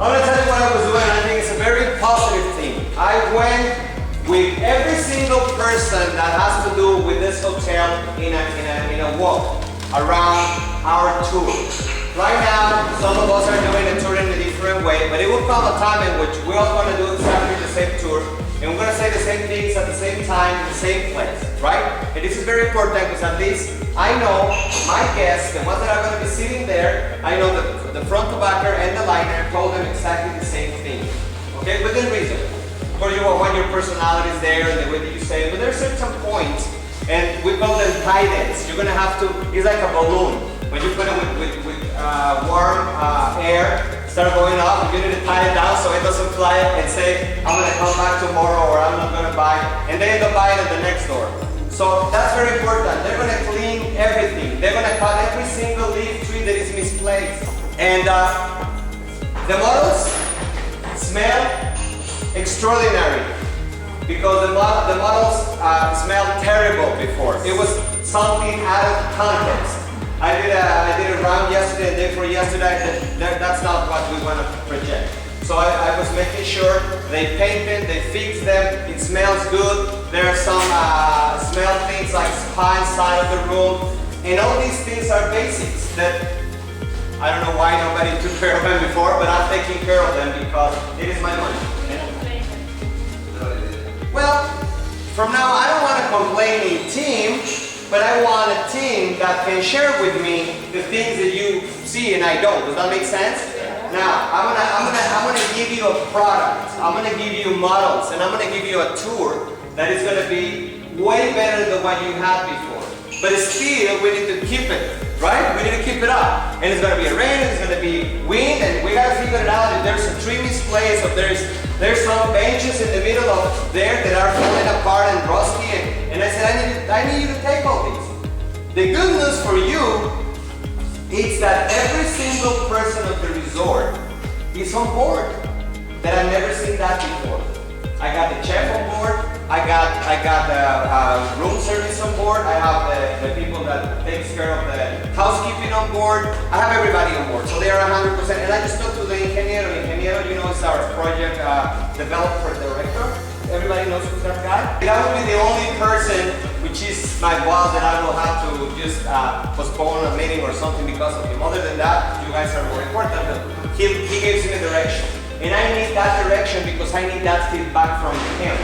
I'm going to tell you what I was doing. I think it's a very positive thing. I went with every single person that has to do with this hotel in a walk around our tour. Right now, some of us are doing a tour in a different way, but it will come a time in which we're all going to do exactly the same tour, and we're going to say the same things at the same time in the same place, right? And this is very important because at least I know my guests, the ones that are going to be sitting there, I know the front to backer and the liner told them exactly the same thing, okay, within reason. Of course, you want your personalities there and the way that you say it, but there are certain points, and we call them tie-ins. You're going to have to, it's like a balloon. When you put it with warm air, start going up, you need to tie it down so it doesn't fly and say, I'm going to come back tomorrow or I'm not going to buy, and they end up buying at the next door. So that's very important. They're going to clean everything. They're going to cut every single leaf tree that is misplaced. And the models smell extraordinary because the models smelled terrible before. It was something out of context. I did a round yesterday, a day before yesterday. That's not what we want to project. So I was making sure they painted, they fixed them, it smells good. There are some smell things like spa inside of the room. And all these things are basics that I don't know why nobody took care of them before, but I'm taking care of them because it is my money. Well, from now I don't want a complaining team, but I want a team that can share with me the things that you see and I don't. Does that make sense? Now, I'm gonna give you a product, I'm gonna give you models, and I'm gonna give you a tour that is gonna be way better than what you had before. But still, we need to keep it, right? We need to keep it up. And it's gonna be rain, it's gonna be wind, and we gotta figure it out if there's a tree misplaced, if there's some benches in the middle of there that are falling apart and rusty. And I said, I need you to take all these. The good news for you is that every single person of the resort is on board. That I've never seen that before. I got the chef on board. I got the room service on board. I have the people that takes care of the housekeeping on board. I have everybody on board. So they are 100%. And I just talked to the ingeniero. Ingeniero, you know, is our project developer director. Everybody knows who's that guy. That will be the only person, which is my boss, that I will have to just postpone a meeting or something because of him. Other than that, you guys are more important. He gives me direction. And I need that direction because I need that feedback from him.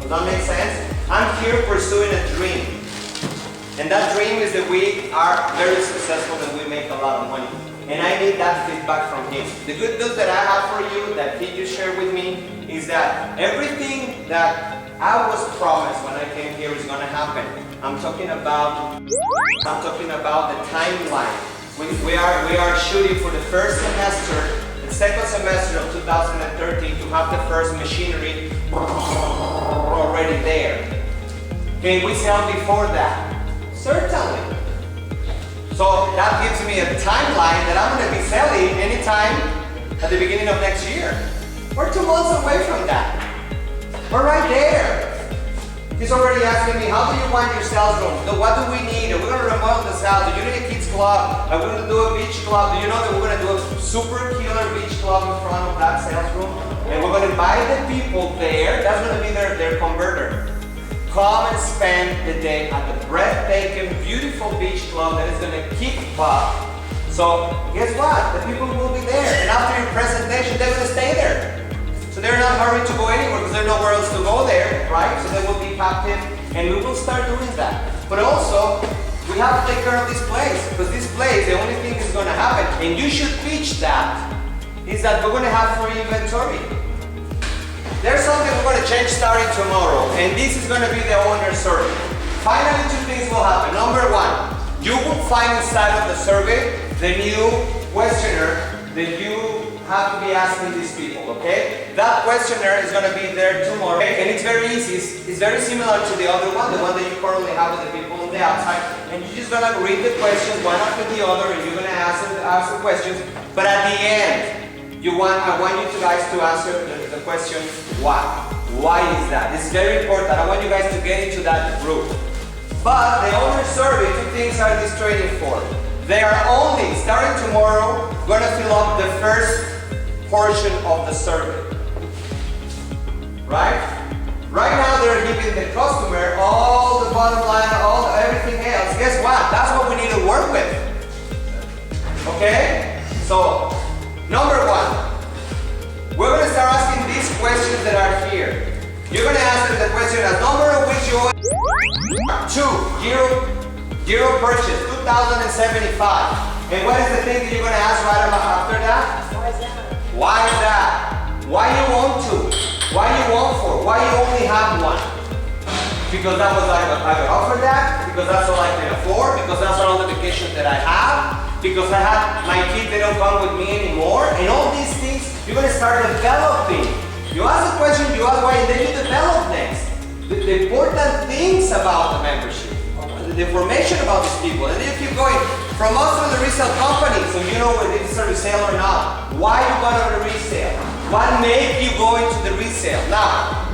Does that make sense? I'm here pursuing a dream. And that dream is that we are very successful and we make a lot of money. And I need that feedback from him. The good news that I have for you, that he just shared with me, is that everything that I was promised when I came here is going to happen. I'm talking about the timeline. We are shooting for the first semester, the second semester of 2013 to have the first machinery already there. Can we sell before that? Certainly. So that gives me a timeline that I'm going to be selling anytime at the beginning of next year. We're 2 months away from that. We're right there. He's already asking me, how do you want your sales room? What do we need? Are we going to remodel this house? Do you need a kids club? Are we going to do a beach club? Do you know that we're going to do a super killer beach club in front of that sales room? And we're going to invite the people there. That's going to be their converter. Come and spend the day at the breathtaking, beautiful beach club that is going to kick butt. So guess what? The people will be there. And after your presentation, they're going to stay there. So they're not hurrying to go anywhere because there's nowhere else to go there, right? So they will be captive, and we will start doing that. But also, we have to take care of this place because this place, the only thing that's going to happen, and you should pitch that, is that we're going to have free inventory. There's something we're going to change starting tomorrow, and this is going to be the owner survey. Finally, 2 things will happen. Number 1, you will find inside of the survey the new questionnaire that you have to be asking these people, okay? That questionnaire is going to be there tomorrow, okay? And it's very easy. It's very similar to the other one, the one that you currently have with the people on the outside. And you're just going to read the questions one after the other, and you're going to ask the questions. But at the end, I want you guys to answer the question, why? Why is that? It's very important. I want you guys to get into that group. But the owner survey, two things are this training for. They are only, starting tomorrow, going to fill up the first portion of the survey. Right? Right now they're giving the customer all the bottom line, everything else. Guess what? That's what we need to work with. Okay? So, number one, we're going to start asking these questions that are here. You're going to answer the question as number of weeks you owe. 2, zero purchase, 2,075. And what is the thing that you're going to ask right after that? Why is that? Why is that? Why you want to? Why you want for? Why you only have one? Because that was I got offered that? Because that's all I can afford? Because that's all the vacation that I have? Because I have my kids, they don't come with me anymore? And all these things, you're going to start developing. You ask a question, you ask why, and then you develop next. The important things about the membership, the information about these people, and then you keep going. From us to the resale company, so you know whether it's a resale or not. Why you go to the resale? What made you go into the resale? Now,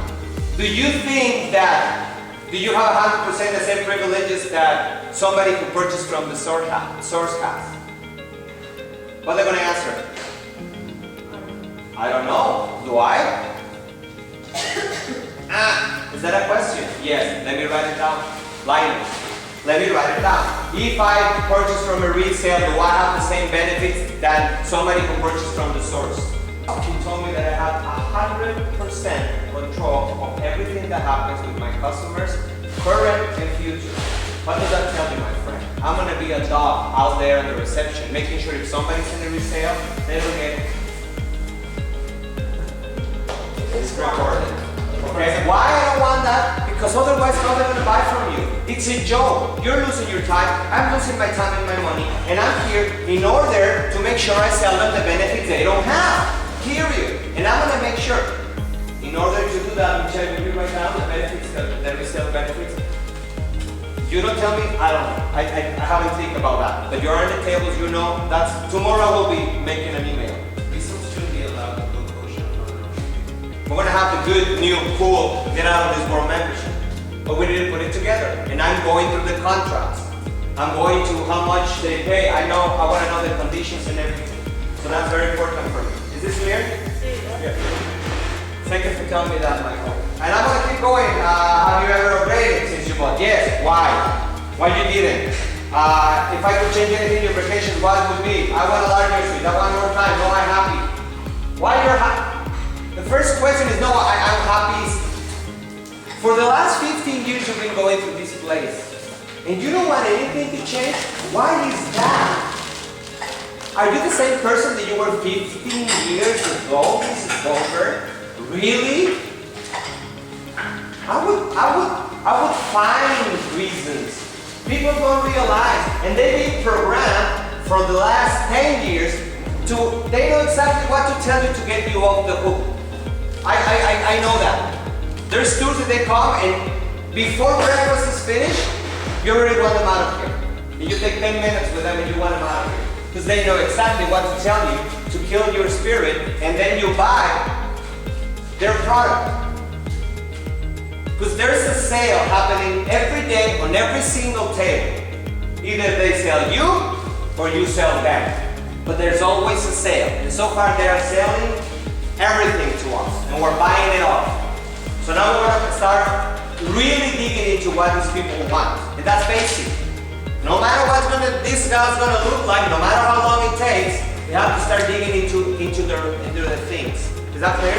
do you think that, do you have 100% the same privileges that somebody who purchased from the source has? What are they going to answer? I don't know. Do I? Is that a question? Yes. Let me write it down. Linus. Let me write it down. If I purchase from a resale, do I have the same benefits that somebody who purchased from the source? He told me that I have 100% control of everything that happens with my customers, current and future. What does that tell you, my friend? I'm going to be a dog out there in the reception, making sure if somebody's in the resale, they will get it. It's recorded. Okay, why I don't want that? Because otherwise how are they going to buy from you? It's a joke. You're losing your time, I'm losing my time and my money, and I'm here in order to make sure I sell them the benefits they don't have. Period. And I'm going to make sure. In order to do that, Michelle, will you write down the benefits, the resale benefits? You don't tell me, I don't know. I haven't think about that. But you're on the tables, you know, that's, tomorrow I will be making an email. This should be allowed to go push. We're going to have the good, new, cool, get out of this world membership. But we need to put it together. And I'm going through the contracts. I'm going to how much they pay. I want to know the conditions and everything. So that's very important for me. Is this clear? Yeah. Thank you for telling me that, Michael. And I'm going to keep going. Have you ever upgraded since you bought? Yes. Why? Why you didn't? If I could change anything in your vacation, what would be? I want a larger suite. I want more time. No, I'm happy. Why you're happy? The first question is no, I'm happy. For the last 15 years you've been going to this place. And you don't want anything to change? Why is that? Are you the same person that you were 15 years ago? This is over. Really? I would find reasons. People don't realize, and they've been programmed for the last 10 years they know exactly what to tell you to get you off the hook. I know that. There's tours that they come and before breakfast is finished, you already want them out of here. And you take 10 minutes with them and you want them out of here. Because they know exactly what to tell you to kill your spirit, and then you buy their product. Because there's a sale happening every day on every single table. Either they sell you or you sell them. But there's always a sale. And so far they are selling everything to us and we're buying it off. So now we're going to start really digging into what these people want. And that's basic. No matter what this guy's going to look like, no matter how long it takes, we have to start digging into their things. Is that clear?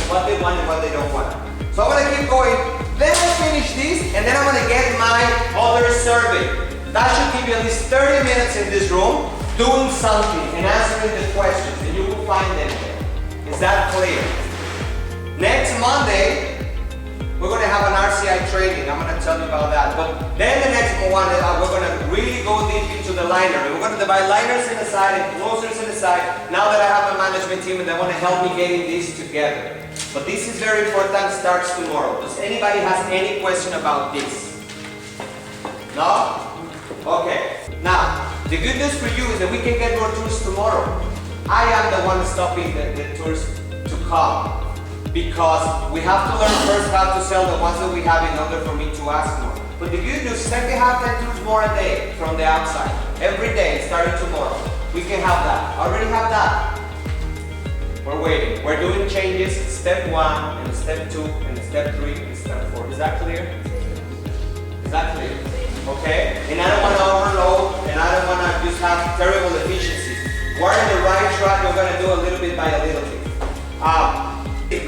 What they want and what they don't want. So I'm going to keep going. Then I finish this, and then I'm going to get my other survey. That should give you at least 30 minutes in this room doing something and answering the questions, and you will find them there. Is that clear? Next Monday, We're going to have an RCI training. I'm going to tell you about that. But then the next one, we're going to really go deep into the liner. We're going to divide liners in the side and closers in the side. Now that I have a management team and they want to help me getting this together. But this is very important, starts tomorrow. Does anybody has any question about this? No? Okay. Now, the good news for you is that we can get more tours tomorrow. I am the one stopping the tours to come because we have to learn first how to sell the ones that we have in order for me to ask more. But the good news is that we have 10 tours more a day from the outside. Every day, starting tomorrow. We can have that. Already have that. We're waiting. We're doing changes, step 1, and step 2, and step 3, and step 4. Is that clear? Is that clear? Okay? And I don't want to overload, and I don't want to just have terrible efficiencies. We're in the right track. We're going to do a little bit by a little bit.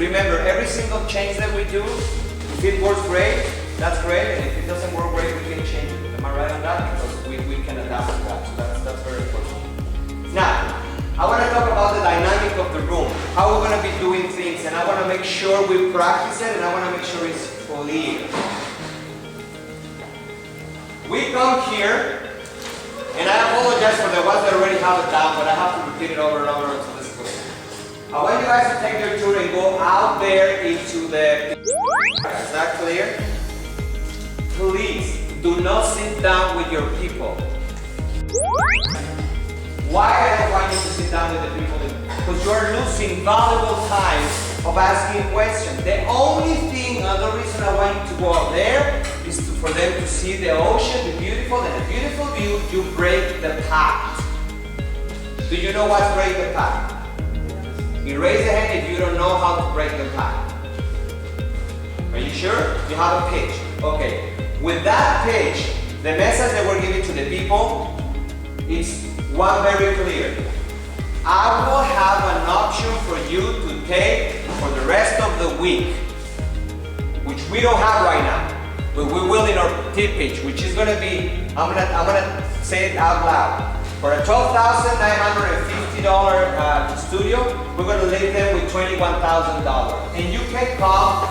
Remember, every single change that we do, if it works great, that's great, and if it doesn't work great, we can change it. Am I right on that? Because we can adapt to that. So that's very important. Now, I want to talk about the dynamic of the room, how we're going to be doing things, and I want to make sure we practice it, and I want to make sure it's clear. We come here, and I apologize for the ones that already have it down, but I have to repeat it over and over until it's clear. I want you guys to take your tour and go out there into the... Is that clear? Please, do not sit down with your people. Why I don't want you to sit down with the people? Because you are losing valuable time of asking questions. The only thing, the reason I want you to go out there is for them to see the ocean, the beautiful view. You break the pact. Do you know what's break the pact? You raise the hand if you don't know how to break the pact. Are you sure? You have a pitch. Okay. With that pitch, the message that we're giving to the people is one very clear. I will have an option for you to take for the rest of the week, which we don't have right now, but we will in our tip pitch, which is going to be, I'm gonna say it out loud. For a $12,950 studio, we're going to leave them with $21,000, and you can come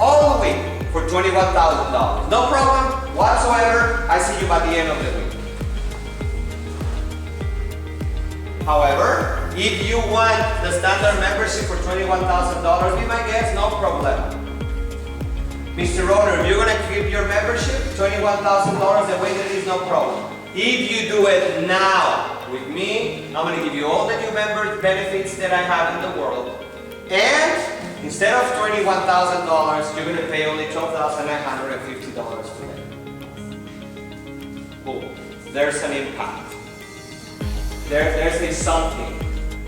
all the week for $21,000. No problem whatsoever. I see you by the end of the week. However, if you want the standard membership for $21,000, be my guest, no problem. Mr. Owner, if you're going to keep your membership, $21,000, the way that is, no problem. If you do it now with me, I'm going to give you all the new member benefits that I have in the world. And instead of $21,000, you're going to pay only $12,950 today. Cool. There's an impact. There's a something.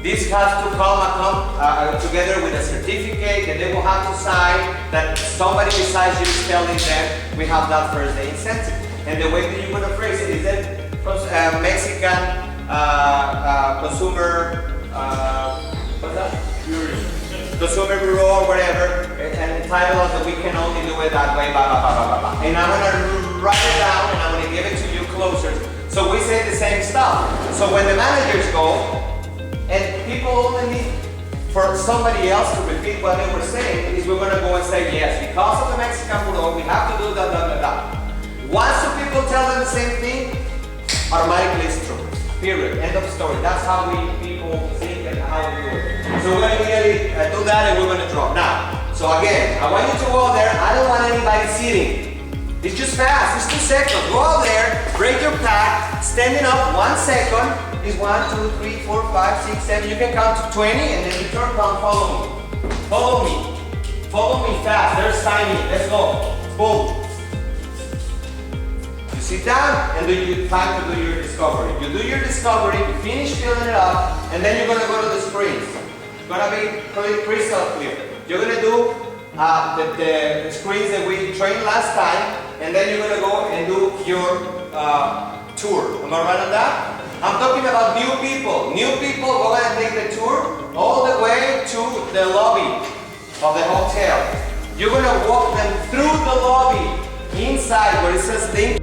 This has to come together with a certificate that they will have to sign that somebody besides you is telling them we have that first day incentive. And the way that you're going to phrase it is that Mexican consumer, what's that? Consumer Bureau or whatever, and the title of that we can only do it that way, blah, blah, blah, blah, blah. And I'm going to write it down and I'm going to give it to you closer. So we say the same stuff. So when the managers go, and people only need for somebody else to repeat what they were saying, is we're going to go and say, yes, because of the Mexican Bureau, we have to do that, that, that, that. Once the people tell them the same thing, automatically it's true. Period. End of story. That's how people think and how we do it. So we're going to immediately do that and we're going to draw. Now, so again, I want you to go there. I don't want anybody sitting. It's just fast. It's 2 seconds. Go out there, break your pact, standing up 1 second is 1, 2, 3, 4, 5, 6, 7. You can count to 20 and then you turn around, follow me. Follow me. Follow me fast. There's timing. Let's go. Boom. You sit down and you time to do your discovery. You do your discovery, you finish filling it up, and then you're going to go to the screens. It's going to be crystal clear. You're going to do the screens that we trained last time, and then you're going to go and do your tour. Am I right on that? I'm talking about new people. New people go ahead and take the tour all the way to the lobby of the hotel. You're going to walk them through the lobby, inside where it says link.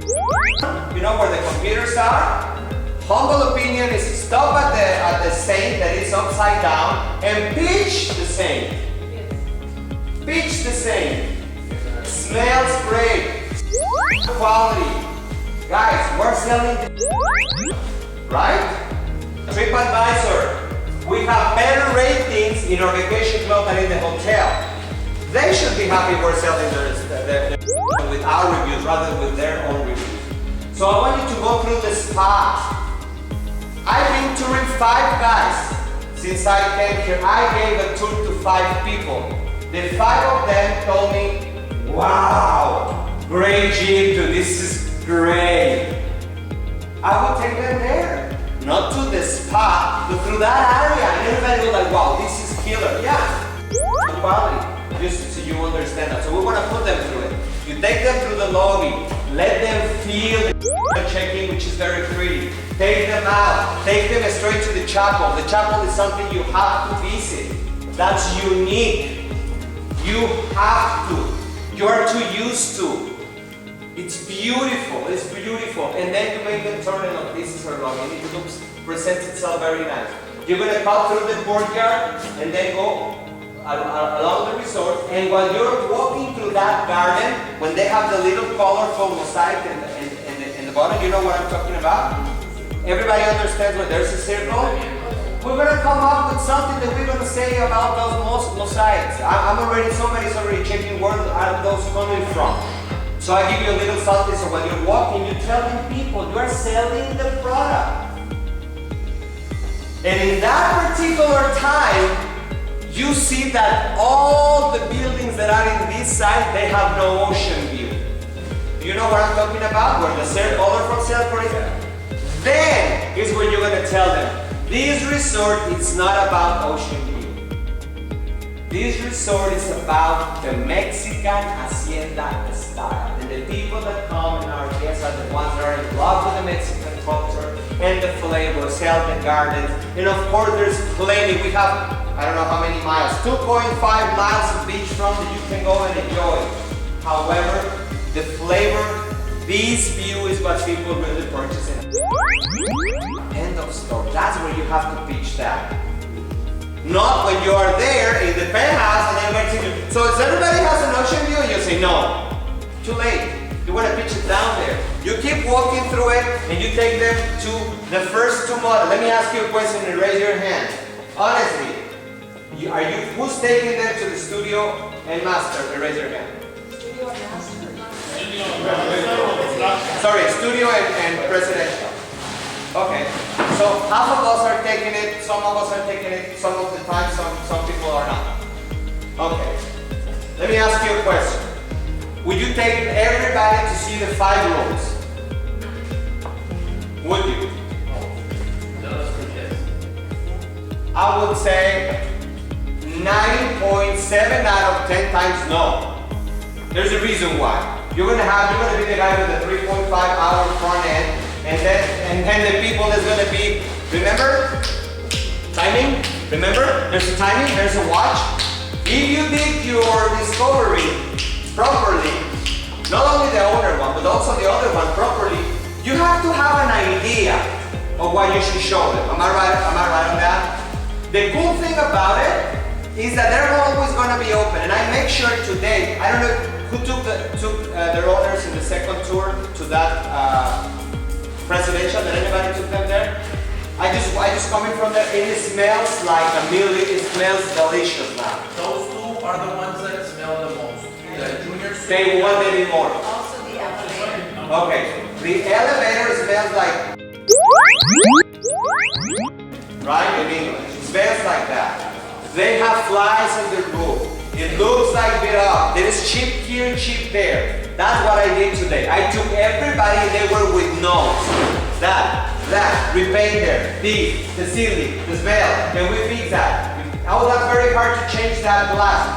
You know where the computers are? Humble opinion is stop at the saint that is upside down and pitch the saint. Pitch the saint. smells great, quality. Guys, we're selling, right? TripAdvisor, we have better ratings in our vacation club than in the hotel. They should be happy we're selling their with our reviews rather than with their own reviews. So I want you to go through the spa. I've been touring 5 guys since I came here. I gave a tour to 5 people. The 5 of them told me, wow, great gym, dude, this is great. I would take them there, not to the spa, but through that area. And everybody was like, wow, this is killer. Yeah, quality, just so you understand that. So we want to put them through it. You take them through the lobby, let them feel the check-in, which is very pretty. Take them out, take them straight to the chapel. The chapel is something you have to visit. That's unique. You have to. You're too used to. It's beautiful, it's beautiful. And then you make them turn it on. This is her lobby, and it looks, presents itself very nice. You're gonna cut through the courtyard and then go along the resort, and while you're walking through that garden, when they have the little colorful mosaic in the bottom, you know what I'm talking about? Everybody understands when there's a circle? We're going to come up with something that we're going to say about those mosaics. Somebody's already checking where are those coming from. So I give you a little something, so when you're walking, you're telling people you are selling the product. And in that particular time, you see that all the buildings that are in this side, they have no ocean view. Do you know what I'm talking about? Where the colorful circle is? Then is when you're going to tell them, this resort is not about ocean view. This resort is about the Mexican hacienda style. And the people that come and our guests are the ones that are in love with the Mexican culture and the flavors, health and gardens. And of course there's plenty. We have, I don't know how many miles, 2.5 miles of beachfront that you can go and enjoy. However, the flavor, this view is what people really purchase. End of story. That's where you have to pitch that. Not when you are there in the penthouse and everybody's saying, so does everybody has an ocean view? And you say, no. Too late. You want to pitch it down there. You keep walking through it and you take them to the first 2 models. Let me ask you a question and raise your hand. Honestly, who's taking them to the studio and master? Raise your hand. Studio and master. Sorry, studio and presidential. Okay, so half of us are taking it, some of us are taking it, some of the time, some people are not. Okay, let me ask you a question. Would you take everybody to see the 5 rooms? Would you? I would say 9.7 out of 10 times no. There's a reason why. You're gonna be the guy with the 3.5 hour front end, and then the people that's gonna be, remember? Timing? Remember? There's a timing, there's a watch. If you did your discovery properly, not only the owner one, but also the other one properly, you have to have an idea of what you should show them. Am I right on that? The cool thing about it is that they're always gonna be open, and I make sure today, I don't know who took their owners in the second tour to that presidential. Did anybody took them there? I just coming from there. It smells like a meal. It smells delicious now. Those 2 are the ones that smell the most. The juniors. They want it more. Also the elevator. Okay. The elevator smells like, right, in English. It smells like that. They have flies on the roof. It looks like bit up. There is chip here, chip there. That's what I did today. I took everybody and they were with nose. That, repaint there. The ceiling, the smell. Can we fix that? Oh, that's very hard to change that glass.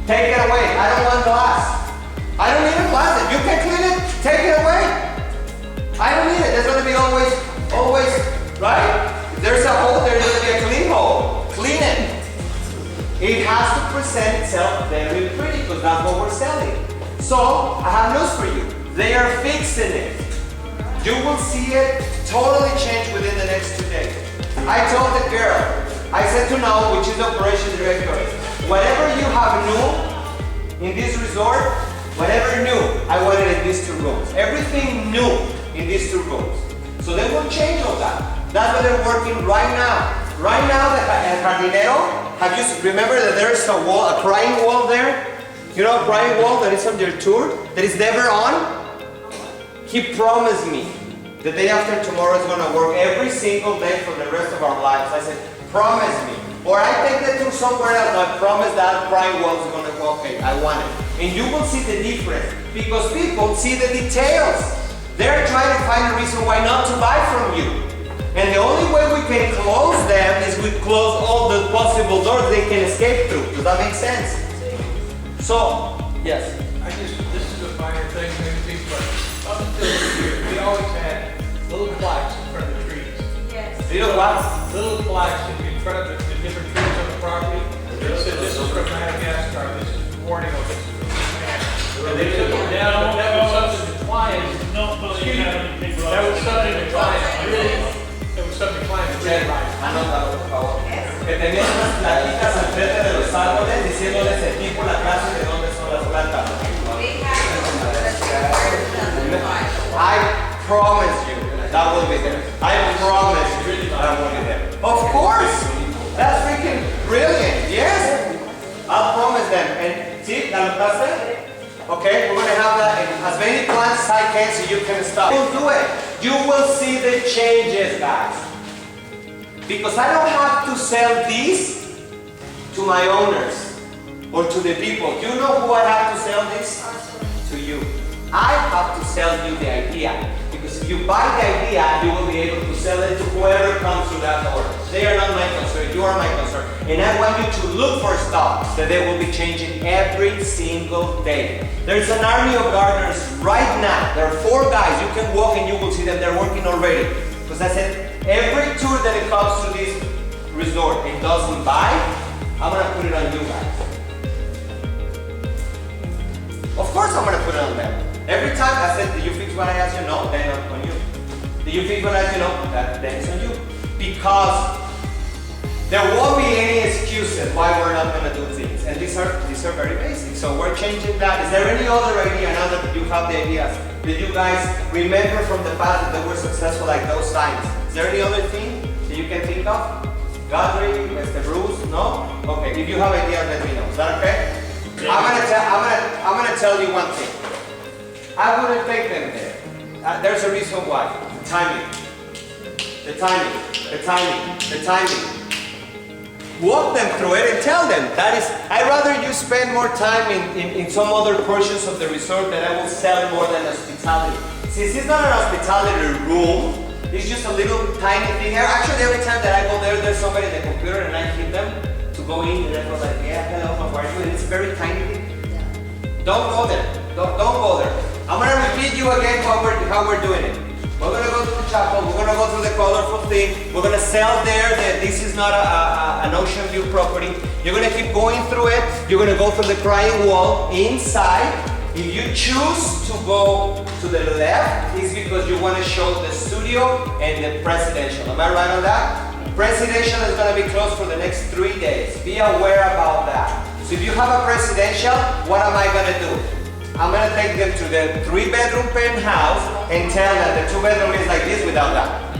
Take it away. I don't want glass. I don't need a glass. You can clean it. Take it away. I don't need it. There's going to be always, right? If there's a hole, there's going to be a clean hole. Clean it. It has to present itself very pretty because that's what we're selling. So, I have news for you. They are fixing it. You will see it totally change within the next 2 days. I told the girl, I said to Now, which is the operation director, whatever you have new, in this resort, whatever new, I wanted in these 2 rooms. Everything new in these 2 rooms. So they will change all that. That's what they're working right now. Right now, the jardinero, remember that there is a wall, a crying wall there? You know a crying wall that is on their tour, that is never on? He promised me the day after tomorrow is going to work every single day for the rest of our lives. I said, promise me. Or I take them to somewhere else, I promise that crying wall is going to go, okay, I want it. And you will see the difference, because people see the details. They're trying to find a reason why not to buy from you. And the only way we can close them is we close all the possible doors they can escape through. Does that make sense? So, yes. This is a minor thing, maybe, but up until this year, we always had little plaques in front of the trees. Yes. Little what? Little plaques in front of the different trees on the property. They said, this is from Madagascar, this is warning of this. And they took it down, but that was something the clients, excuse me, that was something the clients really, that was something clients really liked. Anótalo, por favor. Que tenían unas plaquitas enfrente de los árboles diciéndoles el tipo, la clase de dónde son las plantas. We have I promise you that will be there. I promise you that will be there. Of course! That's freaking brilliant, yes! I'll promise them. And see, la notaste? Okay, we're going to have that in as many plants as I can so you can stop. You'll do it. You will see the changes, guys. Because I don't have to sell these to my owners or to the people. You know who I have to sell this? To you. I have to sell you the idea. Because if you buy the idea, you will be able to sell it to whoever comes through that door. They are not my concern, you are my concern. And I want you to look for stuff that they will be changing every single day. There's an army of gardeners right now. There are 4 guys. You can walk and you will see them. They're working already. Because I said, every tour that it comes to this resort and doesn't buy, I'm going to put it on you guys. Of course I'm going to put it on them. Every time I said, did you fix what I asked you? No, then on you. Did you fix what I asked you? No, then it's on you. Because there won't be any excuses why we're not going to do things. And these are very basic. So we're changing that. Is there any other idea now that you have the ideas? Did you guys remember from the past that they were successful like those signs? Is there any other thing that you can think of? Godry, Mr. Bruce? No? Okay, if you have ideas, let me know. Is that okay? I'm gonna tell you one thing. I wouldn't take them there. There's a reason why. The timing. The timing. The timing. The timing. Walk them through it and tell them. That is, I'd rather you spend more time in some other portions of the resort that I will sell more than hospitality. Since it's not an hospitality room, it's just a little tiny thing. Actually, every time that I go there, there's somebody in the computer and I hit them to go in and I go like, yeah, hello, how are you? And it's a very tiny thing. Don't go there. Don't go there. I'm going to repeat you again how we're doing it. We're going to go to the chapel. We're going to go through the colorful thing. We're going to sell there that this is not an ocean view property. You're going to keep going through it. You're going to go through the crying wall inside. If you choose to go to the left, it's because you want to show the studio and the presidential. Am I right on that? Presidential is going to be closed for the next 3 days. Be aware about that. So if you have a presidential, what am I going to do? I'm going to take them to the 3-bedroom penthouse and tell them the 2-bedroom is like this without that.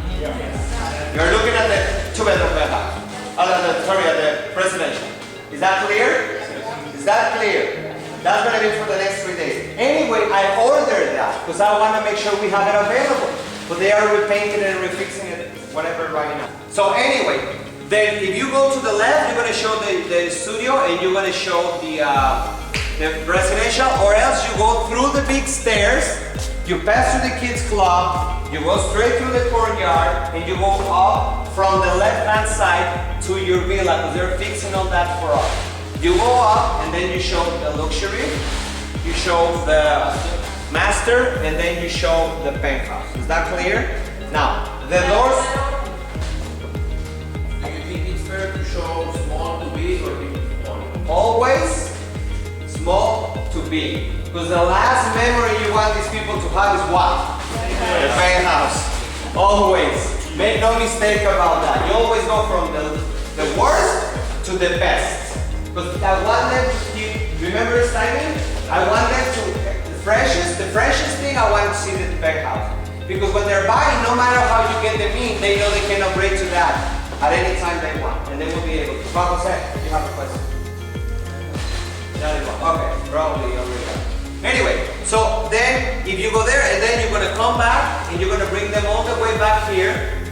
You're looking at the 2-bedroom penthouse. At the presidential. Is that clear? Is that clear? That's going to be for the next 3 days. Anyway, I ordered that because I want to make sure we have it available. But they are repainting it and refixing it, whatever right now. So anyway, then if you go to the left, you're going to show the studio and you're going to show the residential, or else you go through the big stairs, you pass through the kids club, you go straight through the courtyard, and you go up from the left-hand side to your villa, because they're fixing all that for us. You go up, and then you show the luxury, you show the master, and then you show the penthouse. Is that clear? Now, the doors... Do you think it's fair to show small to big or big to small? Always small to big. Because the last memory you want these people to have is what? The penthouse. Always. Make no mistake about that. You always go from the worst to the best. Because I want them to keep Remember the timing? I want them to, the freshest thing I want to see the back house. Because when they're buying, no matter how you get them in, they know they can upgrade to that at any time they want. And they will be able to. Juan Jose, you have a question? Okay, probably already. Anyway, so then if you go there and then you're gonna come back and you're gonna bring them all the way back here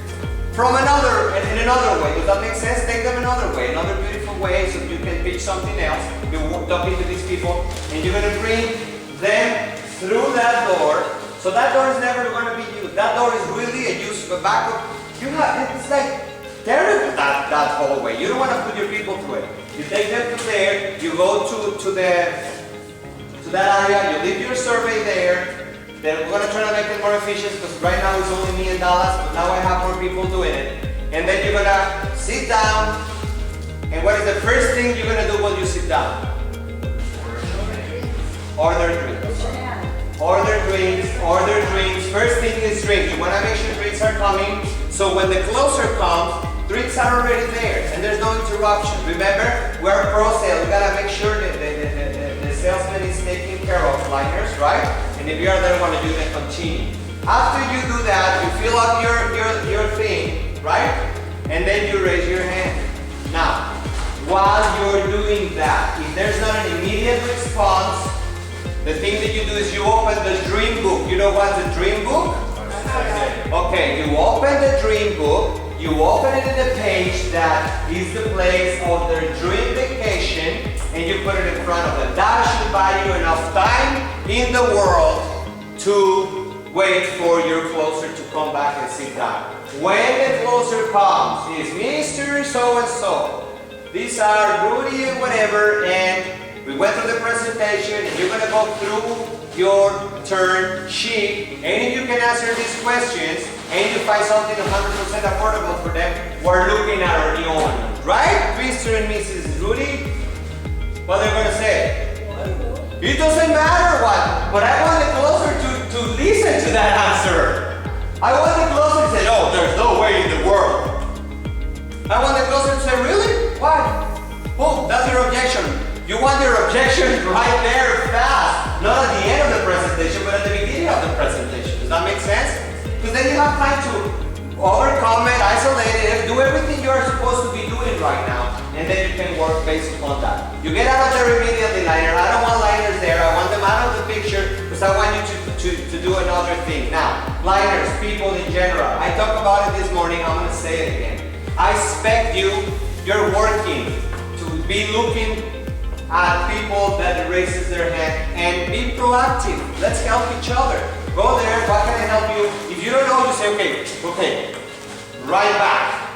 from another way. Does that make sense? Take them another way, another beautiful way, so you can pitch something else. You're talking to these people and you're gonna bring them through that door. So that door is never gonna be used. That door is really a use for backup. You have, it's like terrible that hallway. You don't wanna put your people through it. You take them to there, you go to that area, you leave your survey there. Then we're gonna try to make it more efficient because right now it's only me and Dallas, but now I have more people doing it. And then you're gonna sit down, and what is the first thing you're gonna do when you sit down? Order drinks. Order drinks. First thing is drinks. You wanna make sure drinks are coming, so when the closer comes, drinks are already there, and there's no interruption. Remember, we're pro sale. We gotta make sure that the salesman is taking care of liners, right? And if you are there, want to do that, continue. After you do that, you fill up your thing, right? And then you raise your hand. Now, while you're doing that, if there's not an immediate response, the thing that you do is you open the dream book. You know what's a dream book? Okay, you open the dream book. You open it in the page that is the place of their dream vacation, and you put it in front of them. That should buy you enough time in the world to wait for your closer to come back and sit down. When the closer comes, is Mr. So-and-so. These are Rudy and whatever, and we went through the presentation, and you're gonna go through your turn sheet, and if you can answer these questions, and you find something 100% affordable for them, we're looking at our new one. Right, Mr. and Mrs. Rudy? What they're gonna say? It doesn't matter what, but I want the closer to listen to that answer. I want the closer to say, oh, there's no way in the world. I want the closer to say, really? Why? Oh, that's your objection. You want your objection right there fast, not at the end of the presentation, but at the beginning of the presentation. Does that make sense? Because then you have time to overcome it, isolate it, do everything you are supposed to be doing right now, and then you can work based upon that. You get out of there immediately, liner. I don't want liners there. I want them out of the picture because I want you to do another thing. Now, liners, people in general. I talked about it this morning. I'm going to say it again. I expect you're working to be looking at people that raises their hand and be proactive. Let's help each other. Go there, what can I help you? If you don't know, you say, okay, right back.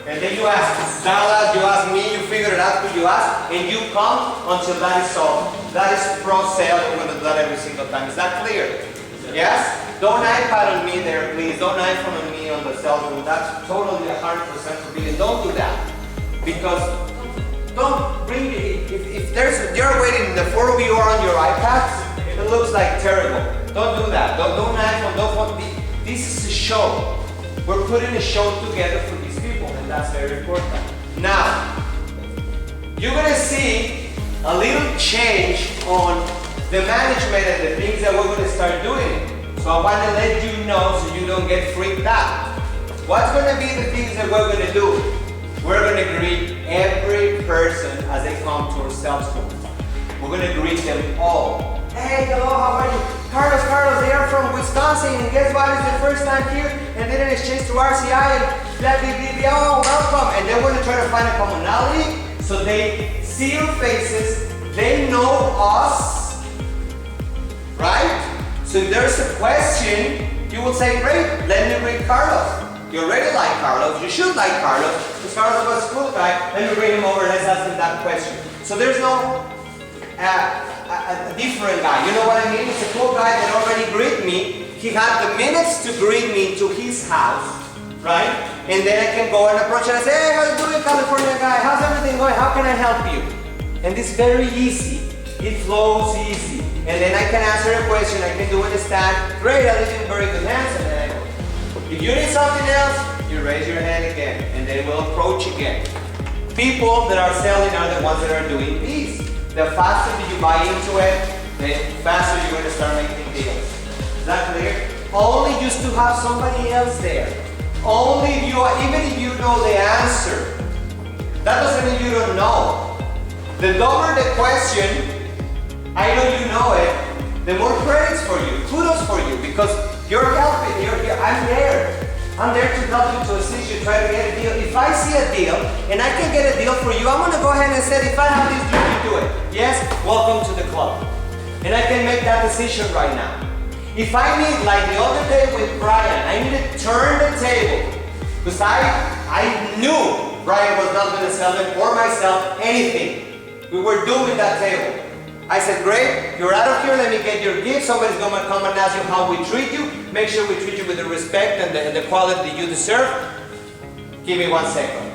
And then you ask Dallas, you ask me, you figure it out, you ask, and you come until that is solved. That is pro sale, we're going to do that every single time. Is that clear? Yes? Don't iPad on me there, please. Don't iPhone on me on the cell room. That's totally 100% forbidden. Don't do that. Because don't bring it. If you're waiting, the four of you are on your iPads, it looks like terrible. Don't do that. Don't iPhone, don't phone. This is a show. We're putting a show together for these people, and that's very important. Now, you're going to see a little change on the management and the things that we're going to start doing. So I want to let you know so you don't get freaked out. What's going to be the things that we're going to do? We're going to greet every person as they come to our sales room. We're going to greet them all. Hey, hello, how are you? Carlos, they are from Wisconsin, and guess what? It's their first time here, and they didn't exchange to RCI, and blah, blah, blah, blah, oh, welcome. And then we're going to try to find a commonality, so they see your faces, they know us, right? So if there's a question, you will say, great, let me greet Carlos. You already like Carlos, you should like Carlos, because Carlos was a cool guy, let me bring him over, let's ask him that question. So there's no a different guy, you know what I mean? It's a cool guy that already greeted me. He had the minutes to greet me to his house, right? And then I can go and approach and I say, hey, how you doing, California guy? How's everything going? How can I help you? And it's very easy. It flows easy. And then I can answer a question, I can do it a stand. Great, I live in very good hands. And then I go. If you need something else, you raise your hand again, and then we'll approach again. People that are selling are the ones that are doing these. the faster that you buy into it, the faster you're going to start making deals. Is that clear? Only just to have somebody else there. Only if you, even if you know the answer, that doesn't mean you don't know. The dumber the question, I know you know it, the more credits for you, kudos for you, because you're helping, I'm there. I'm there to help you, to assist you, try to get a deal. If I see a deal, and I can get a deal for you, I'm gonna go ahead and say, if I have this deal, you do it. Yes, welcome to the club. And I can make that decision right now. If I need, like the other day with Brian, I need to turn the table, because I knew Brian was not gonna sell it or myself anything. We were doing that table. I said, great, you're out of here, let me get your gift. Somebody's gonna come and ask you how we treat you. Make sure we treat you with the respect and the quality that you deserve. Give me 1 second.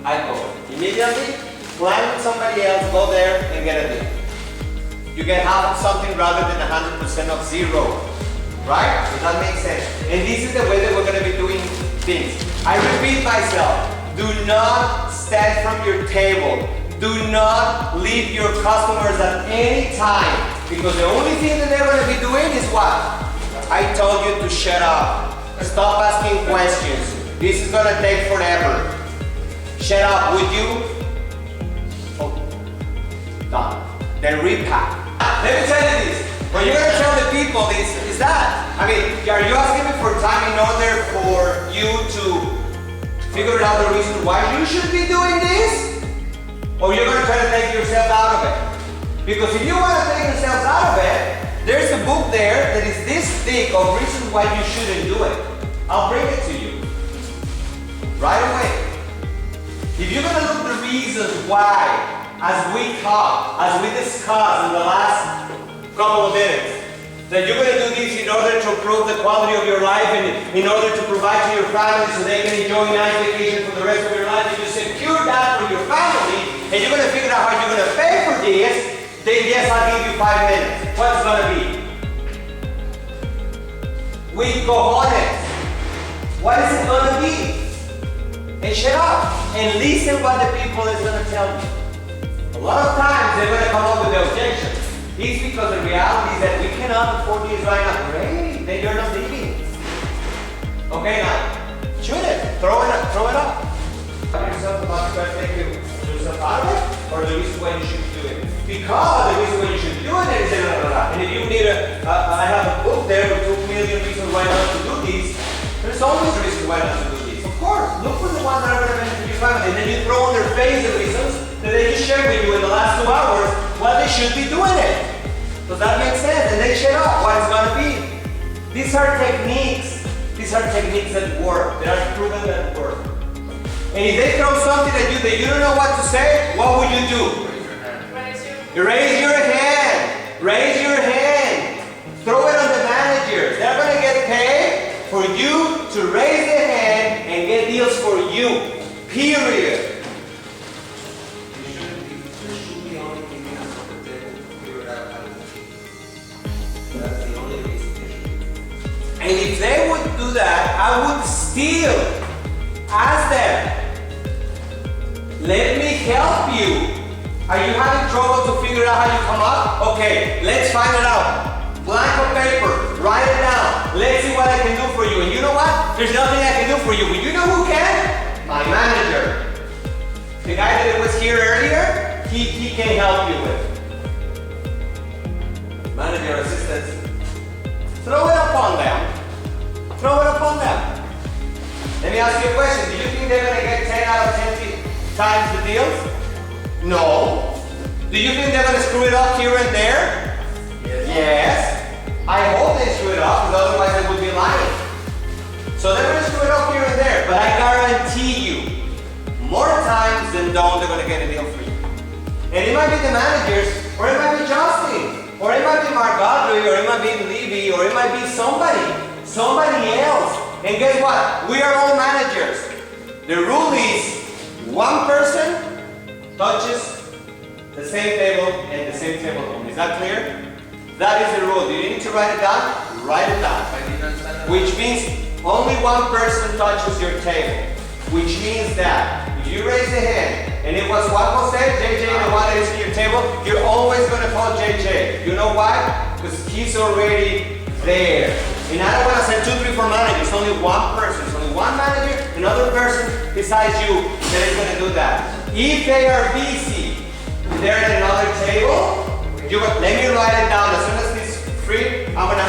I go. Immediately, plan with somebody else, go there and get a deal. You get half of something rather than 100% of zero. Right? Does that make sense? And this is the way that we're gonna be doing things. I repeat myself, do not stand from your table. Do not leave your customers at any time, because the only thing that they're going to be doing is what? I told you to shut up. Stop asking questions. This is going to take forever. Shut up, would you? Oh, done. Then repack. Let me tell you this. What you're going to tell the people is that, I mean, are you asking me for time in order for you to figure out the reason why you should be doing this? Or you're going to try to take yourself out of it? Because if you want to take yourself out of it, there's a book there that is this thick of reasons why you shouldn't do it. I'll bring it to you right away. If you're going to look the reasons why, as we talk, as we discussed in the last couple of minutes, that you're going to do this in order to improve the quality of your life and in order to provide to your family so they can enjoy a nice vacation for the rest of your life, and you secure that for your family, and you're going to figure out how you're going to pay for this, then yes, I'll give you 5 minutes. What's going to be? With cojones. What is it going to be? And shut up and listen what the people is going to tell you. A lot of times they're going to come up with the objection. It's because the reality is that we cannot afford this right now. Great, then you're not leaving. Okay, now, shoot it, throw it up. Tell yourself about trying to take yourself out of it, or the reason why you should do it. Because the reason why you should do it is and if you need I have a book there with 2 million reasons why not to do this. There's always a reason why not to do this. Of course, look for the ones that are going to benefit your family, and then you throw on their face the reasons that they just shared with you in the last 2 hours why they should be doing it. Does that make sense? And they shut up what it's going to be. These are techniques. These are techniques that work. They are proven that work. And if they throw something at you that you don't know what to say, what would you do? Raise your hand. Raise your hand. Throw it on the managers. They're going to get paid for you to raise the hand and get deals for you. Period. And if they would do that, I would still ask them, let me help you. Are you having trouble to figure out how you come up? Okay, let's find it out. Blank of paper, write it down. Let's see what I can do for you. And you know what? There's nothing I can do for you. But you know who can? My manager. The guy that was here earlier, he can help you with. Manager, assistants. Throw it upon them. Throw it upon them. Let me ask you a question. Do you think they're going to get 10 out of 10 times the deals? No. Do you think they're going to screw it up here and there? Yes. I hope they screw it up, because otherwise they would be lying. So they're going to screw it up here and there, but I guarantee you, more times than not, they're going to get a deal for you. And it might be the managers, or it might be Justin, or it might be Mark Godry, or it might be Levy, or it might be somebody else. And guess what? We are all managers. The rule is one person touches the same table and the same table only. Is that clear? That is the rule. Do you need to write it down? Write it down. Which means only one person touches your table. Which means that if you raise the hand and it was Juan Jose, JJ, and the one that is here table, you're always gonna call JJ. You know why? Because he's already there. And I don't want to send 2, 3, 4 managers. It's only one person. It's only one manager, another person besides you that is gonna do that. If they are busy, they're at another table. Let me write it down. As soon as he's free, I'm gonna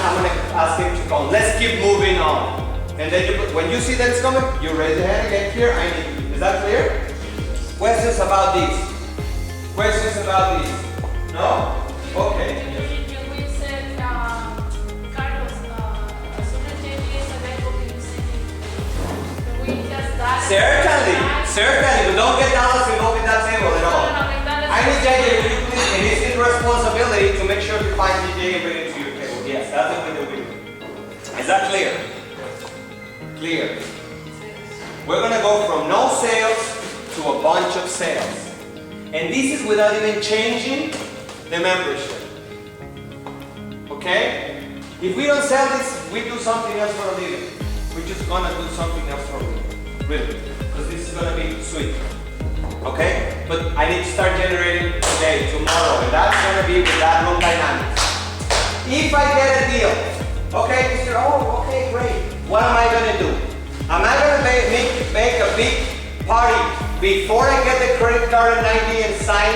ask him to come. Let's keep moving on. And then when you see that it's coming, you raise your hand again. Here, I need you. Is that clear? Questions about this? Questions about this? No? Okay. We said, Carlos, as soon as JJ is available, can you send him? We just Certainly, but don't get Dallas involved in that table at all. I need JJ, will you please, and it's his responsibility to make sure to find JJ and bring it to your table. Yes, that's what we're doing. Is that clear? Clear. We're gonna go from no sales to a bunch of sales. And this is without even changing the membership. Okay? If we don't sell this, we do something else for a living. We're just gonna do something else for a living. Really. Because this is gonna be sweet. Okay? But I need to start generating today, tomorrow, and that's gonna be with that room dynamics. If I get a deal, okay, Mr. Oh, okay, great. What am I gonna do? Am I gonna make a big party before I get the credit card and ID and sign?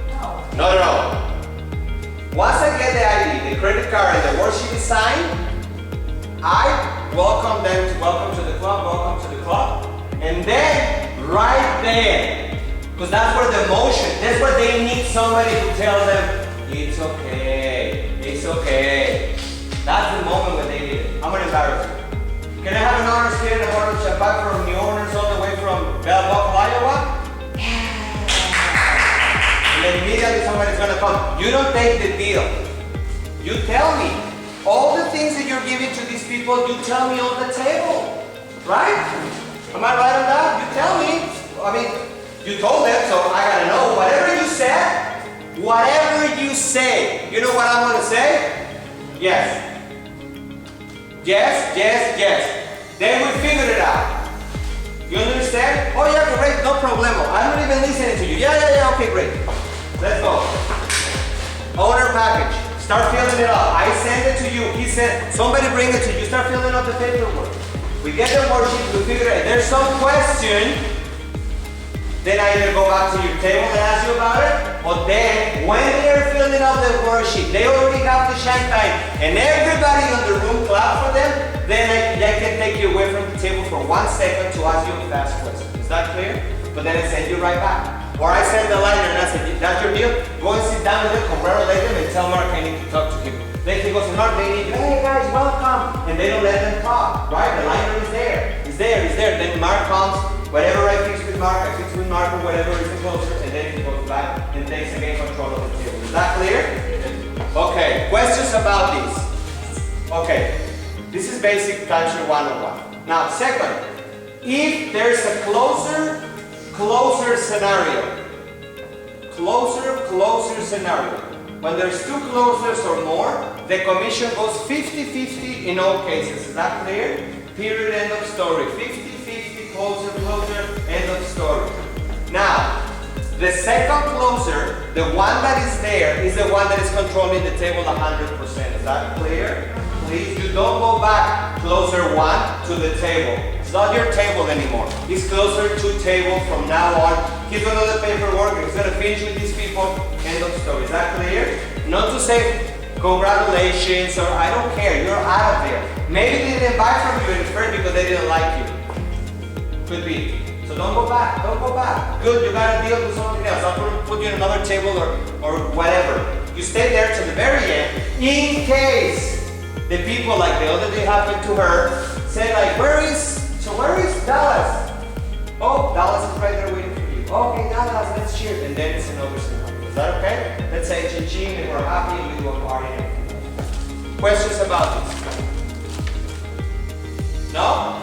No. Not at all. Once I get the ID, the credit card, and the worksheet is signed, I welcome them to welcome to the club, and then right there, because that's where the emotion, that's where they need somebody to tell them, it's okay, it's okay. That's the moment when they need it. I'm gonna embarrass you. Can I have an honors kid and a bottle of champagne from the owners all the way from Bell Buckle, Iowa? And then immediately somebody's gonna come. You don't take the deal. You tell me. All the things that you're giving to these people, you tell me on the table. Right? Am I right on that? You tell me. I mean, you told them, so I gotta know. Whatever you say, you know what I'm gonna say? Yes. Yes, yes, yes. Then we figured it out. You understand? Oh yeah, great, no problemo. I'm not even listening to you. Yeah, okay, great. Let's go. Owner package. Start filling it up. I send it to you. He said, somebody bring it to you. Start filling up the paperwork. We get the worksheet, we figure it out. If there's some question, then I either go back to your table and ask you about it, or then when they're filling out the worksheet, they already have the champagne, and everybody in the room clap for them, then I can take you away from the table for 1 second to ask you a fast question. Is that clear? But then I send you right back. Or I send the liner and I say, that's your deal? Go and sit down with them, congratulate them, and tell Mark I need to talk to him. Then he goes, Mark, they need you. Hey guys, welcome. And they don't let them talk, right? The liner is there. It's there. Then Mark comes. Whatever I fix with Mark, I fix with Mark or whatever is closer, and then he goes back and takes again control of the table. Is that clear? Okay, questions about this? Okay, this is basic timeshare 101. Now, second, if there's a closer scenario, closer scenario, when there's 2 closers or more, the commission goes 50-50 in all cases. Is that clear? Period, end of story. 50-50. Closer, end of story. Now, the second closer, the one that is there, is the one that is controlling the table 100%. Is that clear? Please, you don't go back closer 1 to the table. It's not your table anymore. It's closer to table from now on. He's gonna do the paperwork, he's gonna finish with these people, end of story. Is that clear? Not to say congratulations or I don't care, you're out of there. Maybe they didn't buy from you at first because they didn't like you. Could be. So don't go back. Good, you got to deal with something else. I'll put you in another table or whatever. You stay there to the very end in case the people like the other day happened to her say like, where is Dallas? Oh, Dallas is right there waiting for you. Okay, Dallas, let's cheer. And then it's another scenario. Is that okay? Let's say ching-ching and we're happy and we do a party and everything. Questions about this? No?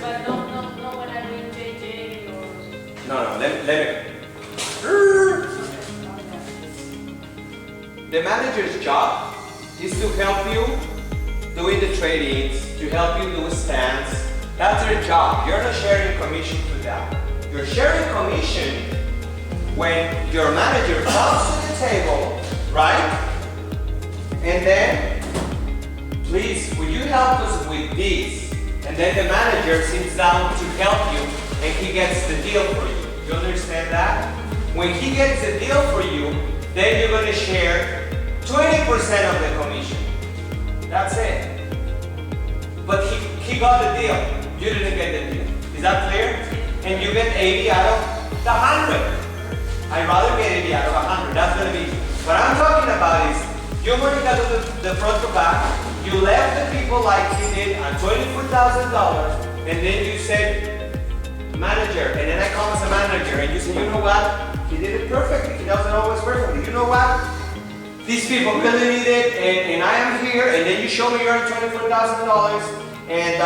But no, when I bring JJ or... No, let me... The manager's job is to help you doing the tradings, to help you do stands. That's their job. You're not sharing commission to them. You're sharing commission when your manager comes to the table, right? And then, please, will you help us with this? And then the manager sits down to help you and he gets the deal for you. You understand that? When he gets the deal for you, then you're going to share 20% of the commission. That's it. But he got the deal. You didn't get the deal. Is that clear? And you get 80 out of the 100. I'd rather get 80 out of 100. That's going to be. What I'm talking about is you already got the front to back. You left the people like you did at $24,000, and then you said, manager, and then I come as a manager, and you say, you know what? He did it perfectly. He does it always perfectly. You know what? These people really need it, and I am here, and then you show me you're at $24,000, and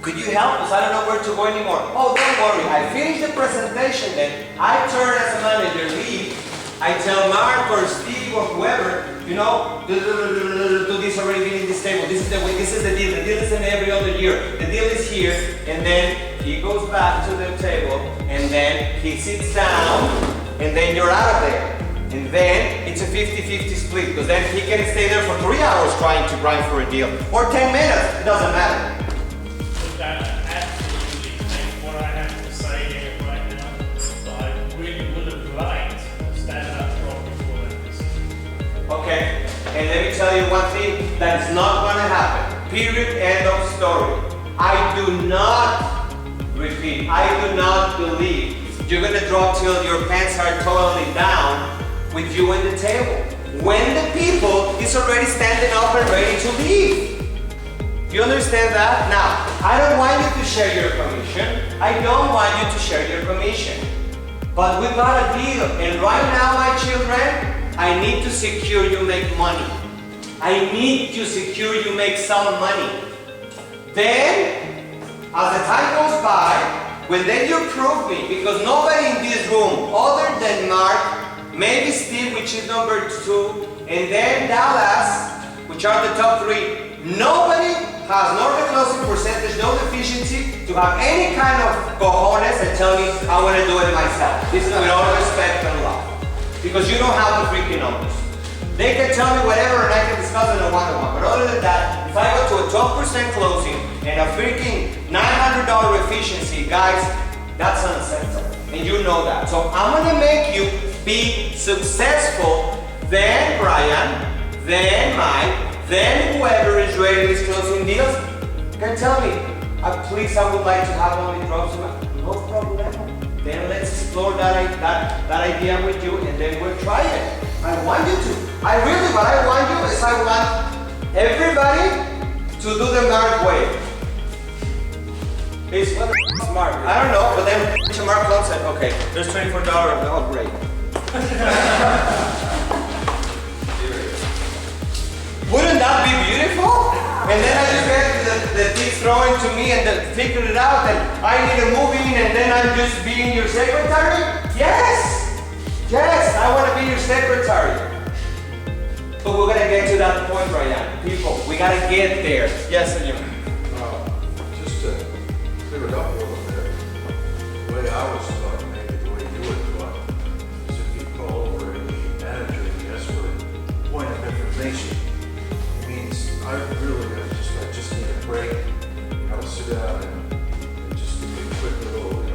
could you help us? I don't know where to go anymore. Oh, don't worry. I finished the presentation, then I turn as a manager, leave. I tell Mark or Steve or whoever, you know, do this already been in this table. This is the way, this is the deal. The deal is in every other year. The deal is here, and then he goes back to the table, and then he sits down, and then you're out of there. And then it's a 50-50 split, because then he can stay there for 3 hours trying to grind for a deal, or 10 minutes. It doesn't matter. That absolutely makes what I have to say here right now. So I really would have liked a stand-up profit for that decision. Okay, and let me tell you one thing that is not going to happen. Period, end of story. I do not, repeat, I do not believe you're going to drop till your pants are totally down with you at the table. When the people is already standing up and ready to leave. You understand that? Now, I don't want you to share your commission. I don't want you to share your commission. But we got a deal, and right now, my children, I need to secure you make money. I need to secure you make some money. Then, as the time goes by, when then you prove me, because nobody in this room, other than Mark, maybe Steve, which is number 2, and then Dallas, which are the top 3, nobody has nor the closing percentage, no deficiency to have any kind of cojones and tell me I want to do it myself. This is with all respect and love. Because you don't have the freaking numbers. They can tell me whatever and I can discuss it in a one-on-one. But other than that, if I go to a 12% closing and a freaking $900 efficiency, guys, that's unacceptable. And you know that. So I'm going to make you be successful, then Brian, then Mike, then whoever is ready with closing deals can tell me, please, I would like to have only drops. No problem. Then let's explore that idea with you, and then we'll try it. I want you to. What I want you is I want everybody to do the Mark way. It's what the Mark? I don't know, but then Mark loves it. Okay, there's $24. Oh, great. Wouldn't that be beautiful? And then I just get the things thrown to me and figure it out, and I need to move in, and then I'm just being your secretary? Yes! Yes, I want to be your secretary. But we're going to get to that point, Brian. People, we got to get there. Yes, senor. Just to clear it up a little bit, the way I was taught, maybe the way you were taught, is if you call over a manager and you ask for a point of information, I just need a break. I'll sit down and just do a quick little,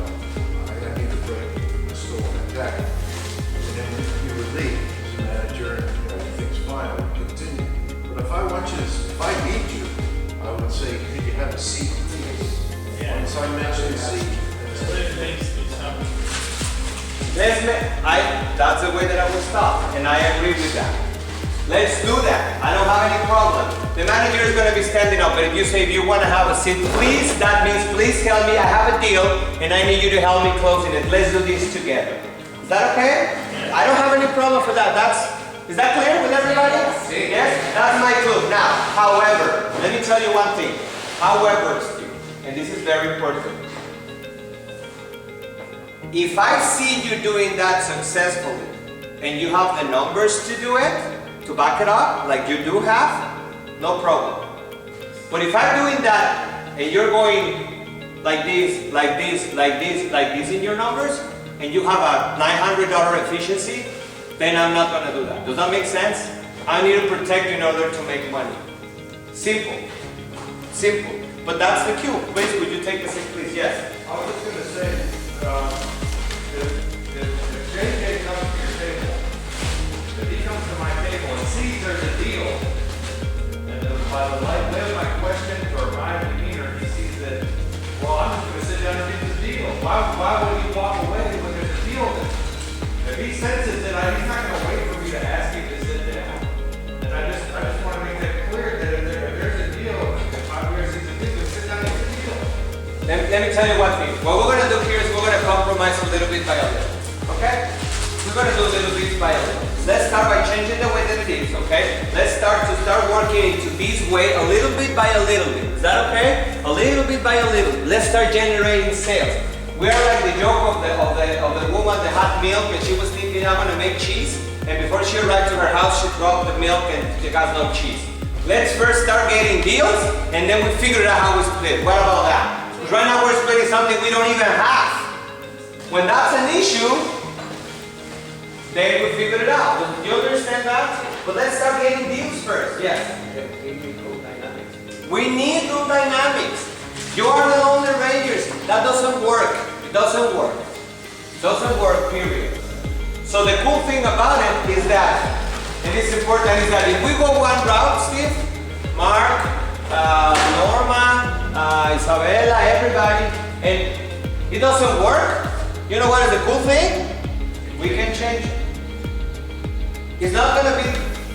I need a break. I still want to attack. And then you would leave as a manager, and everything's fine. I would continue. But if I need you, I would say, can you have a seat, please? Yeah. Once I mention a seat. That's the way that I was taught, and I agree with that. Let's do that. I don't have any problem. The manager is going to be standing up, but if you say if you want to have a seat, please, that means please help me. I have a deal, and I need you to help me closing it. Let's do this together. Is that okay? I don't have any problem for that. Is that clear with everybody? Yes? That's my clue. Now, however, let me tell you one thing. However, Steve, and this is very important. If I see you doing that successfully, and you have the numbers to do it, to back it up, like you do have, no problem. But if I'm doing that and you're going like this, like this, like this, like this in your numbers, and you have a $900 efficiency, then I'm not going to do that. Does that make sense? I need to protect in order to make money. Simple. Simple. But that's the cue. Please, would you take a seat, please? Yes. I was just gonna say, if JJ comes to your table, if he comes to my table and sees there's a deal, and then by the way of my questions or my demeanor, he sees that, well, I'm just gonna sit down and get the deal. Why would he walk away when there's a deal there? If he senses it, he's not gonna wait for me to ask him to sit down. And I just want to make that clear that if there's a deal, if I'm here, sees a deal, sit down and get the deal. Let me tell you one thing. What we're going to do here is we're going to compromise a little bit by a little. Okay? We're going to do a little bit by a little. Let's start by changing the way that it is. Okay? Let's start working into this way a little bit by a little bit. Is that okay? A little bit by a little. Let's start generating sales. We are like the joke of the woman that had milk and she was thinking, I'm going to make cheese. And before she arrived to her house, she dropped the milk and she has no cheese. Let's first start getting deals and then we figure out how we split. What about that? Because right now we're splitting something we don't even have. When that's an issue, then we figure it out. Do you understand that? But let's start getting deals first. Yes. We need good dynamics. You are the Lone Rangers. That doesn't work. It doesn't work. It doesn't work, period. So the cool thing about it is that, and it's important, is that if we go one route, Steve, Mark, Norma, Isabella, everybody, and it doesn't work, you know what is the cool thing? We can change it. It's not going to be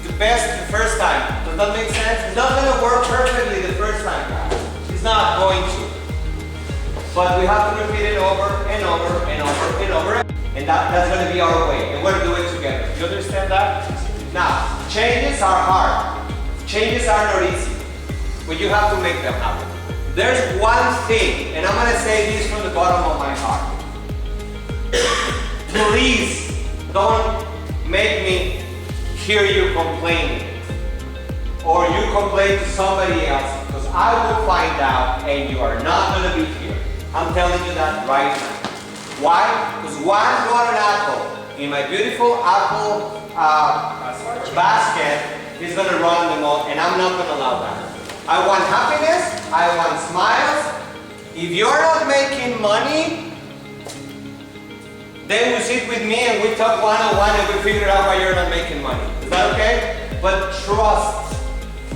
the best the first time. Does that make sense? It's not going to work perfectly the first time, guys. It's not going to. But we have to repeat it over and over and over and over. And that's going to be our way. And we're going to do it together. You understand that? Now, changes are hard. Changes are not easy. But you have to make them happen. There's one thing, and I'm going to say this from the bottom of my heart. Please don't make me hear you complaining. Or you complain to somebody else, because I will find out and you are not going to be here. I'm telling you that right now. Why? Because one rotten apple in my beautiful apple basket is going to run them all, and I'm not going to allow that. I want happiness, I want smiles. If you're not making money, then you sit with me and we talk one-on-one and we figure out why you're not making money. Is that okay? But trust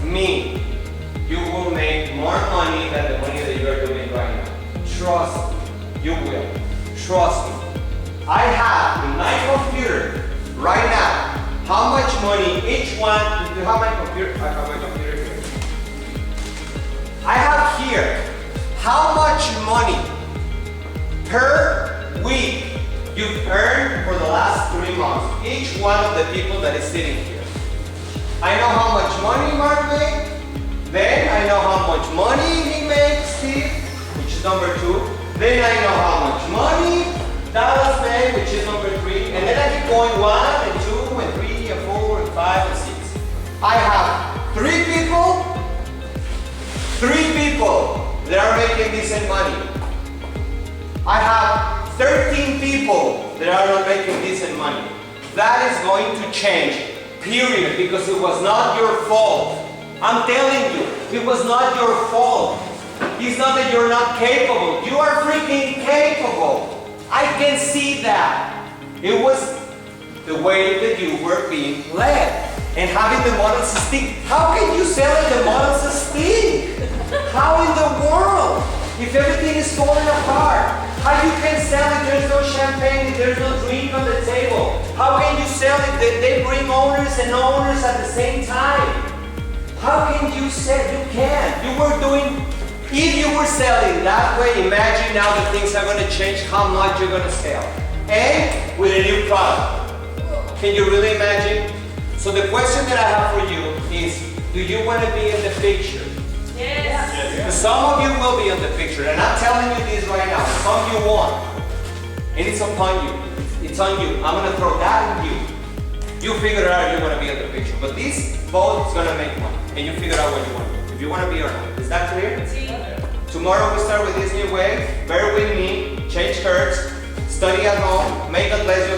me, you will make more money than the money that you're doing right now. Trust me, you will. Trust me. I have in my computer right now how much money each one. Do you have my computer? I have my computer here. I have here how much money per week you've earned for the last 3 months. Each one of the people that is sitting here. I know how much money Mark made. Then I know how much money he makes, Steve, which is number 2. Then I know how much money Dallas made, which is number 3. And then I keep going 1 and 2 and 3 and 4 and 5 and 6. I have 3 people that are making decent money. I have 13 people that are not making decent money. That is going to change, period, because it was not your fault. I'm telling you, it was not your fault. It's not that you're not capable. You are freaking capable. I can see that. It was the way that you were being led and having the models stink. How can you sell it the models stink? How in the world? If everything is falling apart, how you can sell it? There's no champagne, there's no drink on the table. How can you sell it? They bring owners and owners at the same time. How can you sell? You can't. You were doing. If you were selling that way, imagine now that things are going to change how much you're going to sell. And with a new product. Can you really imagine? So the question that I have for you is, do you want to be in the picture? Yes. Some of you will be in the picture, and I'm telling you this right now. Some of you won't. And it's upon you. It's on you. I'm going to throw that on you. You figure out if you want to be in the picture. But this vote is going to make money. And you figure out what you want to do. If you want to be or not. Is that clear? Sí. Tomorrow we start with this new way. Bear with me, change curves, study at home, make God bless you